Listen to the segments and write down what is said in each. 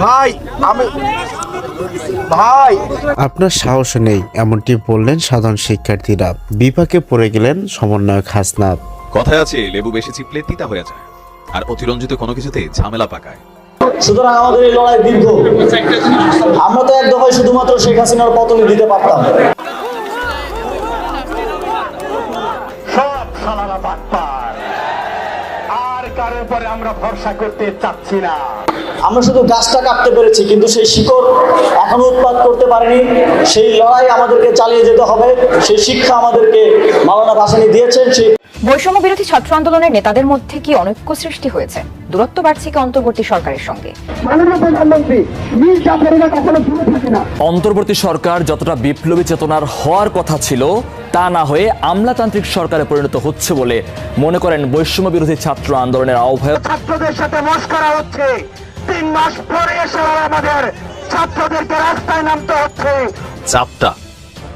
ভাই ভাই আপনার সাহস নেই, এমনটি বললেন সাধারণ শিক্ষার্থীরা। বিপাকে পড়ে গেলেন সমন্বয়ক হাসনাত। কথায় আছে লেবু বেশি চিপলে তিতা হয়ে যায়, আর অতিরঞ্জিত কোনো কিছুতে ঝামেলা পাকায়। সুতরাং আমাদের এই লড়াই দীর্ঘ। আমরা তো এক দফায় শুধুমাত্র শেখ হাসিনার পতনে দিতে পারতাম। সব সালারা বাটপার, আর কারোর পরে আমরা ভরসা করতে চাচ্ছি না। আমরা শুধু গাছটা কাটতে পেরেছি, কিন্তু সেই শিকড় এখনো উৎপাদ করতে পারেনি। সেই লড়াই আমাদেরকে চালিয়ে যেতে হবে। সেই শিক্ষা আমাদেরকে মাওলানা ভাসানী দিয়েছেন। সেই বৈষম্য বিরোধী ছাত্র আন্দোলনের নেতাদের মধ্যে কি অনৈক্য সৃষ্টি হয়েছে? দূরত্ব বাড়ছে কি অন্তর্বর্তী সরকারের সঙ্গে? অন্তর্বর্তী সরকার যতটা বিপ্লবী চেতনার হওয়ার কথা ছিল তা না হয়ে আমলাতান্ত্রিক সরকারে পরিণত হচ্ছে বলে মনে করেন বৈষম্য বিরোধী ছাত্র আন্দোলনের আহ্বায়ক। ছাত্রদের সাথে মশকরা হচ্ছে। 3 মাস পরে এসে আমাদের ছাত্রদেরকে রাস্তায় নামতে হচ্ছে। চাপটা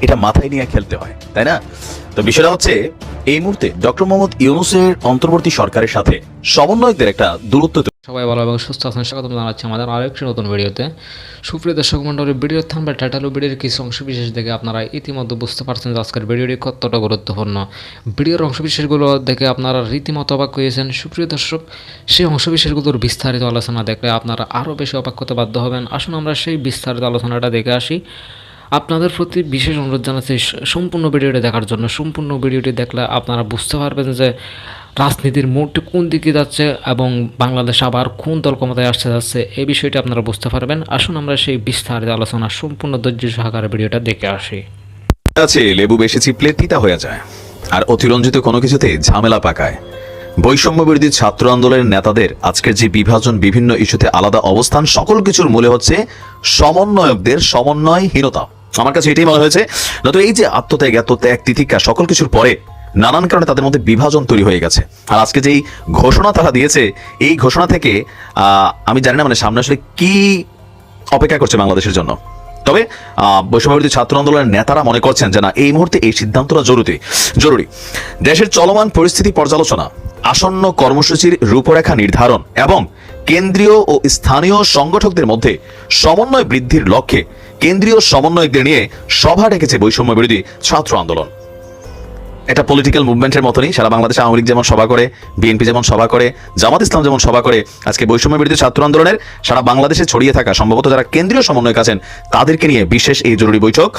এটা মাথায় নিয়ে খেলতে হয়, তাই না? তো বিষয়টা হচ্ছে এই মুহূর্তে ডক্টর মোহাম্মদ ইউনূসের অন্তর্বর্তী সরকারের সাথে সমন্বয়কদের একটা দূরত্ব। সবাই ভালো এবং সুস্থ আছেন, স্বাগত জানাচ্ছি আমাদের আরেকটি নতুন ভিডিওতে। সুপ্রিয় দর্শক মণ্ডলী, ভিডিওর থাম্বনেল টাইটেল ও ভিডিওর কিছু অংশবিশেষ দেখে আপনারা ইতিমধ্যে বুঝতে পারছেন যে আজকের ভিডিওটি কতটা গুরুত্বপূর্ণ। ভিডিওর অংশবিশেষগুলো দেখে আপনারা রীতিমতো অবাক হয়েছেন। সুপ্রিয় দর্শক, সেই অংশবিশেষগুলোর বিস্তারিত আলোচনা দেখলে আপনারা আরও বেশি অবাক হতে বাধ্য হবেন। আসুন আমরা সেই বিস্তারিত আলোচনাটা দেখে আসি। আপনাদের প্রতি বিশেষ অনুরোধ জানাচ্ছি সম্পূর্ণ ভিডিওটি দেখার জন্য। সম্পূর্ণ ভিডিওটি দেখলে আপনারা বুঝতে পারবেন যে রাজনীতির মোড়টি কোন দিকে যাচ্ছে এবং বাংলাদেশ আবার কোন দল ক্ষমতায় আসতে যাচ্ছে, এই বিষয়টি আপনারা বুঝতে পারবেন। আসুন আমরা সেই বিস্তারিত আলোচনা সম্পূর্ণ ধৈর্য সহকারে ভিডিওটা দেখে আসি। আছে লেবু বেশি চিপলে তিতা হয়ে যায়, আর অতিরঞ্জিত কোনো কিছুতে ঝামেলা পাকায়। বৈষম্য বিরোধী ছাত্র আন্দোলনের নেতাদের আজকের যে বিভাজন, বিভিন্ন ইস্যুতে আলাদা অবস্থান, সকল কিছুর মূলে হচ্ছে সমন্বয়কদের সমন্বয়হীনতা। আমার কাছে এটাই মনে হয়েছে। নয়তো এই যে আত্মত্যাগ, এতত্যাগ, তিতিক্ষা, সকল কিছুর পরে নানান কারণে তাদের মধ্যে বিভাজন তৈরি হয়ে গেছে। আর আজকে যেই ঘোষণা তারা দিয়েছে, এই ঘোষণা থেকে আমি জানি না মানে সামনে আসলে কি অপেক্ষা করছে বাংলাদেশের জন্য। তবে বৈষম্য বিরোধী ছাত্র আন্দোলনের নেতারা মনে করছেন যে না, এই মুহূর্তে এই সিদ্ধান্তটা জরুরি। দেশের চলমান পরিস্থিতি পর্যালোচনা, আসন্ন কর্মসূচির রূপরেখা নির্ধারণ এবং কেন্দ্রীয় ও স্থানীয় সংগঠকদের মধ্যে সমন্বয় বৃদ্ধির লক্ষ্যে কেন্দ্রীয় সমন্বয়কদের নিয়ে সভা ডেকেছে বৈষম্য বিরোধী ছাত্র আন্দোলন। এটা পলিটিক্যাল মুভমেন্টের মতনই সারা বাংলাদেশে আওয়ামী লীগ যেমন সভা করে, বিএনপি যেমন সভা করে, জামাত ইসলাম যেমন সভা করে, আজকে বৈষম্য বিরোধী ছাত্র আন্দোলনের সারা বাংলাদেশে ছড়িয়ে থাকা সম্ভবত যারা কেন্দ্রীয় সমন্বয়ক আছেন তাদেরকে নিয়ে বিশেষ এই জরুরি বৈঠক।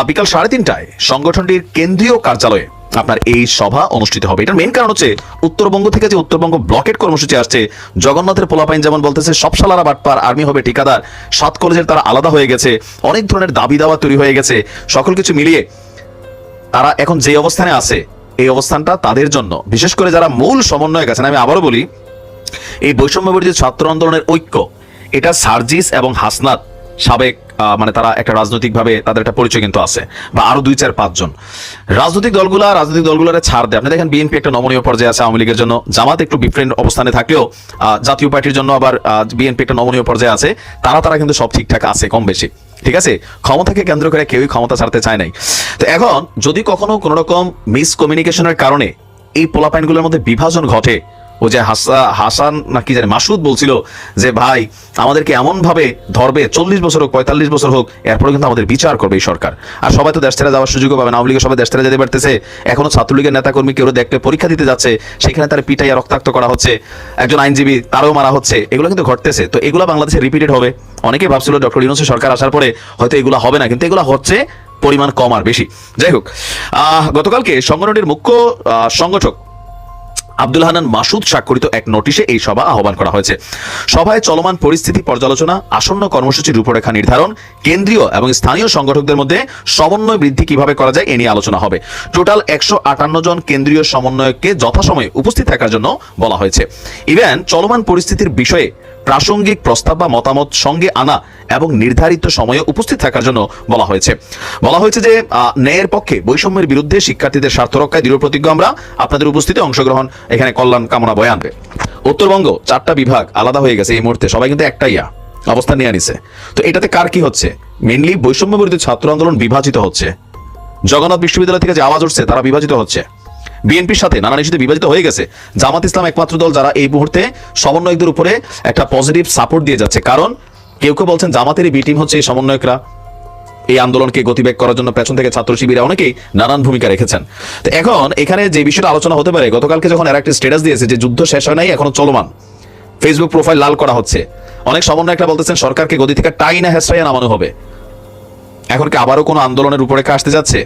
বিকাল 3:30টায় সংগঠনটির কেন্দ্রীয় কার্যালয়ে আপনার এই সভা অনুষ্ঠিত হবে। এটার মেইন কারণ হচ্ছে উত্তরবঙ্গ থেকে যে উত্তরবঙ্গ ব্লকেট কর্মসূচি আসছে, জগন্নাথের পোলাপাইন যেমন বলতেছে সব সালারা বাটপার, আর্মি হবে ঠিকাদার, 7 কলেজের তারা আলাদা হয়ে গেছে, অনেক ধরনের দাবি দাওয়া তৈরি হয়ে গেছে। সকল কিছু মিলিয়ে তারা এখন যে অবস্থানে আছে, এই অবস্থানটা তাদের জন্য, বিশেষ করে যারা মূল সমন্বয়ক আছেন, আমি আবারও বলি, এই বৈষম্য বিরোধী ছাত্র আন্দোলনের ঐক্য, এটা সার্জিস এবং হাসনাত সাবেক মানে তারা একটা রাজনৈতিকভাবে তাদের একটা পরিচয় কিন্তু আছে, বা আরো 2-4-5 জন রাজনৈতিক দলগুলোর ছাড় দেয়। আপনি দেখেন বিএনপি একটা নমনীয় পর্যায়ে আছে আওয়ামী লীগের জন্য, জামাত একটু ডিফারেন্ট অবস্থানে থাকলেও জাতীয় পার্টির জন্য আবার বিএনপি একটা নমনীয় পর্যায়ে আছে। তারা কিন্তু সব ঠিকঠাক আছে কম বেশি, ঠিক আছে। ক্ষমতাকে কেন্দ্র করে কেউই ক্ষমতা ছাড়তে চায় নাই। তো এখন যদি কখনো কোনো রকম মিসকমিউনিকেশনের কারণে এই পোলাপাইনগুলোর মধ্যে বিভাজন ঘটে, ও যে হাসান নাকি জানি মাসুদ বলছিল যে ভাই আমাদেরকে এমন ভাবে ধরবে 40 বছর হোক 45 বছর হোক, এরপরে কিন্তু আমাদের বিচার করবে এই সরকার। আর সবাই তো দেশ ছেড়ে যাওয়ার সুযোগও পাবে না। আওয়ামী লীগের সবাই দেশ ছেড়ে যেতে পারতেছে, এখনো ছাত্রলীগের নেতাকর্মী কেউ দেখলে পরীক্ষা দিতে যাচ্ছে, সেখানে তার পিটাইয়া রক্তাক্ত করা হচ্ছে, একজন আইনজীবী তারও মারা হচ্ছে, এগুলো কিন্তু ঘটতেছে। তো এগুলো বাংলাদেশে রিপিটেড হবে। অনেকে ভাবছিল ডক্টর ইউনূসের সরকার আসার পরে হয়তো এগুলো হবে না, কিন্তু এগুলো হচ্ছে, পরিমাণ কম আর বেশি। যাই হোক, গতকালকে সংগঠনটির মুখ্য সংগঠক আব্দুল হান্নান মাসুদ স্বাক্ষরিত এক নোটিশে এই সভা আহ্বান করা হয়েছে। সভায় চলমান পরিস্থিতি পর্যালোচনা, আসন্ন কর্মসূচির রূপরেখা নির্ধারণ, কেন্দ্রীয় এবং স্থানীয় সংগঠকদের মধ্যে সমন্বয় বৃদ্ধি কিভাবে করা যায় এ নিয়ে আলোচনা হবে। টোটাল 158 জন কেন্দ্রীয় সমন্বয়ককে যথাসময়ে উপস্থিত থাকার জন্য বলা হয়েছে। ইভেন চলমান পরিস্থিতির বিষয়ে প্রাসঙ্গিক প্রস্তাব বা মতামত সঙ্গে আনা এবং নির্ধারিত সময়ে উপস্থিত থাকার জন্য বলা হয়েছে যে ন্যায়ের পক্ষে, বৈষম্যের বিরুদ্ধে, শিক্ষার্থীদের স্বার্থ রক্ষায় দৃঢ় প্রতিজ্ঞ আমরা। আপনাদের উপস্থিতি, অংশগ্রহণ, এখানে কল্যাণ কামনা বয়ান। উত্তরবঙ্গ 4টা বিভাগ আলাদা হয়ে গেছে এই মুহূর্তে, সবাই কিন্তু একটাই অবস্থান নিয়ে নিছে। তো এটাতে কার কি হচ্ছে? মেইনলি বৈষম্য বিরোধী ছাত্র আন্দোলন বিভাজিত হচ্ছে। জগন্নাথ বিশ্ববিদ্যালয় থেকে যে আওয়াজ উঠছে তারা বিভাজিত হচ্ছে। বিএনপির সাথে নানান ইস্যুতে বিভাজিত হয়ে গেছে। জামাত ইসলাম একমাত্র দল যারা এই মুহূর্তে সমন্বয়কদের উপরে একটা পজিটিভ সাপোর্ট দিয়ে যাচ্ছে, কারণ কেউ কেউ বলছেন জামাতেরই বি টিম হচ্ছে এই সমন্বয়করা, এই আন্দোলনকে গতিবেগ করার জন্য পেছন থেকে ছাত্র শিবিরা অনেকেই নানান ভূমিকা রেখেছেন। তো এখন এখানে যে বিষয়টা আলোচনা হতে পারে, গতকালকে যখন এরা একটা স্ট্যাটাস দিয়েছে যে যুদ্ধ শেষ হয় নাই, এখনো চলমান, ফেসবুক প্রোফাইল লাল করা হচ্ছে, অনেক সমন্বয়করা বলতেছেন সরকারকে গদি থেকে টাইনা হেসরাইয়া নামানো হবে। এখন কি আবারও কোনো আন্দোলনের রূপরেখা আসতে যাচ্ছে,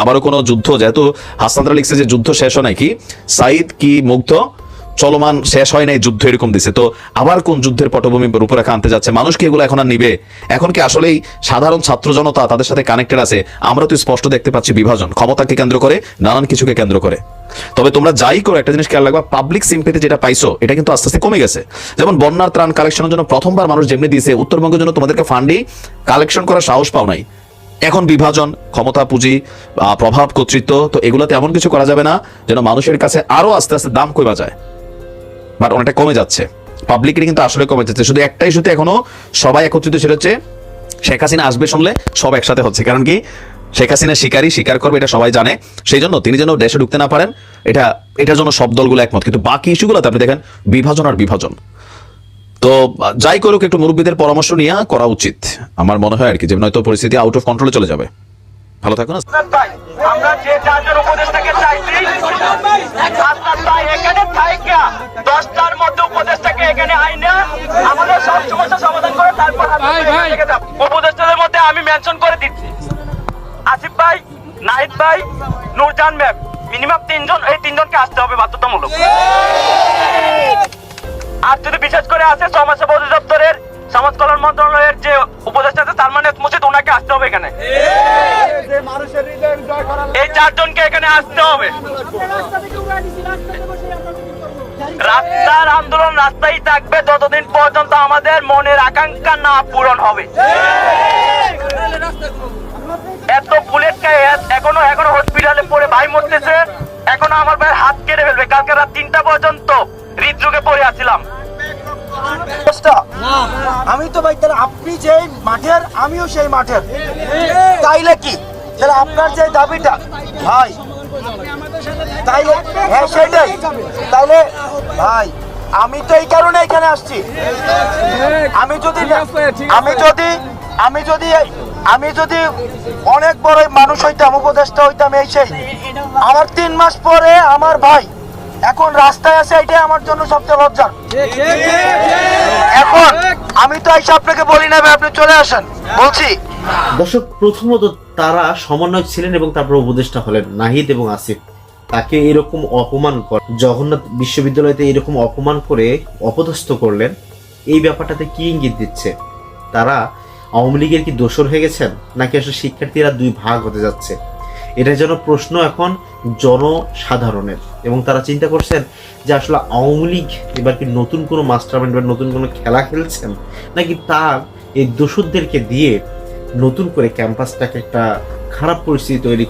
আবারও কোনো যুদ্ধ? যেহেতু হাসানরা লিখছে যে যুদ্ধ শেষ হয় নাই, কি সাইদ কি মুগ্ধ চলমান, শেষ হয় নাই যুদ্ধ, এরকম দিছে। তো আবার কোন যুদ্ধের পটভূমি রূপরেখা আনতে যাচ্ছে? মানুষ কি এগুলো এখন আর নিবে? এখন কি আসলেই সাধারণ ছাত্র জনতা তাদের সাথে কানেক্টেড আছে? আমরা তো স্পষ্ট দেখতে পাচ্ছি বিভাজন, ক্ষমতাকে কেন্দ্র করে, নানান কিছুকে কেন্দ্র করে। তবে তোমরা যাই করো, একটা জিনিস খেয়াল রাখবা, পাবলিক সিম্পেথি যেটা পাইছো এটা কিন্তু আস্তে আস্তে কমে গেছে। যেমন বন্যার ত্রাণ কালেকশনের জন্য প্রথমবার মানুষ যেমনি দিয়েছে, উত্তরবঙ্গের জন্য তোমাদেরকে ফান্ডই কালেকশন করার সাহস পাও নাই। এখন বিভাজন, ক্ষমতা, পুঁজি, প্রভাব, কর্তৃত্ব, তো এগুলোতে এমন কিছু করা যাবে না যেন মানুষের কাছে আরো আস্তে আস্তে দাম কমে যায়। বাট অনেকটা কমে যাচ্ছে, পাবলিকের কিন্তু আসলে কমে যাচ্ছে। শুধু একটাই ইস্যুতে এখনো সবাই একত্রিত, সেটা হচ্ছে শেখ হাসিনা আসবে শুনলে সব একসাথে হচ্ছে। কারণ কি, শেখ হাসিনা শিকারী, স্বীকার করবে, এটা সবাই জানে। সেই জন্য তিনি যেন দেশে ঢুকতে না পারেন, এটার জন্য সব দলগুলো একমত। কিন্তু বাকি ইস্যুগুলোতে আপনি দেখেন বিভাজন আর বিভাজন। তো যাই করুক, একটু মুরব্বীদের পরামর্শ নিয়ে করা উচিত আমার মনে হয় আর কি, যে নয়তো পরিস্থিতি আউট অফ কন্ট্রোলে চলে যাবে। ভালো থাকুন। আমরা যে চারজন উপদেষ্টাকে চাইছি, হাসনাত ভাই এখানে থাইকা 10টার মধ্যে উপদেষ্টাকে এখানে আইনা আমাদের সব সমস্যা সমাধান করে তারপর উপদেষ্টাদের মধ্যে আমি মেনশন করে দিচ্ছি, আসিফ ভাই, নাহিদ ভাই, নূরজাহান ম্যাম, মিনিমাম 3জন, এই 3জনকে আসতে হবে বাধ্যতামূলক। আর যদি বিশেষ করে আছে সমাজসেবা অধিদপ্তরের, সমাজ কল্যাণ মন্ত্রণালয়ের যে উপদেষ্টা আছে তার মানে মুর্শিদ, ওনাকে আসতে হবে এখানে। এই 4জনকে এখানে আসতে হবে। রাস্তার আন্দোলন রাস্তায় থাকবে ততদিন পর্যন্ত আমাদের মনের আকাঙ্ক্ষা না পূরণ হবে। এত বুলেট এখনো হসপিটালে পড়ে ভাই মরতেছে, এখনো আমার ভাইয়ের হাত কেটে ফেলবে। কালকে রাত 3টা পর্যন্ত হৃদরোগে পড়ে আসছিলাম। আমি তো ভাই, তাহলে আপনি যে মাঠের, আমিও সেই মাঠের, তাইলে কি তাহলে আপনার যে দাবিটা ভাই, তাইলে হ্যাঁ সেটাই, তাইলে ভাই আমি তো এই কারণে এখানে আসছি। আমি যদি অনেক বড় মানুষ হইতাম, উপদেষ্টা হইতাম, এই সেই, আমার 3 মাস পরে আমার ভাই এখন রাস্তায় আছে, এটাই আমার জন্য সবচেয়ে লজ্জার। এখন আমি তো এসে আপনাকে বলি না ভাই আপনি চলে আসেন, বলছি। দর্শক, প্রথমত তারা সমন্বয়ক ছিলেন এবং তারপর উপদেষ্টা হলেন নাহিদ এবং আসিফ। তাকে এরকম অপমান করে, জগন্নাথ বিশ্ববিদ্যালয়তে এরকম অপমান করে অপদস্থ করলেন, এই ব্যাপারটাতে কি ইঙ্গিত দিচ্ছে? তারা আওয়ামী লীগের কি দোসর হয়ে গেছেন, নাকি আসলে শিক্ষার্থীরা 2 ভাগ হতে যাচ্ছে? এটা যেন প্রশ্ন এখন জনসাধারণের, এবং তারা চিন্তা করছেন যে আসলে আওয়ামী লীগ এবার কি নতুন কোনো মাস্টারমাইন্ড বা নতুন কোনো খেলা খেলছেন, নাকি তার এই দোসরদেরকে দিয়ে নতুন করে ক্যাম্পাসটাকে একটা খারাপ পরিস্থিতি তৈরি।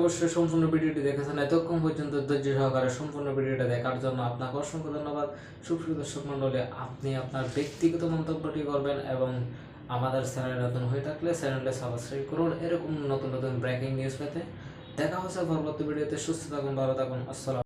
অবশ্যই সম্পূর্ণ ভিডিওটি দেখেছেন, এতক্ষণ পর্যন্ত ধৈর্য সহকারে সম্পূর্ণ ভিডিওটা দেখার জন্য আপনাকে অসংখ্য ধন্যবাদ। সুপ্রিয় দর্শক মণ্ডলী, আপনি আপনার ব্যক্তিগত মন্তব্যটি করবেন এবং আমাদের চ্যানেলে নতুন হয়ে থাকলে চ্যানেলটা সাবস্ক্রাইব করুন এরকম নতুন ব্রেকিং নিউজ পেতে। দেখা হচ্ছে পরবর্তী ভিডিওতে। সুস্থ থাকুন, ভালো থাকুন, আসসালাম।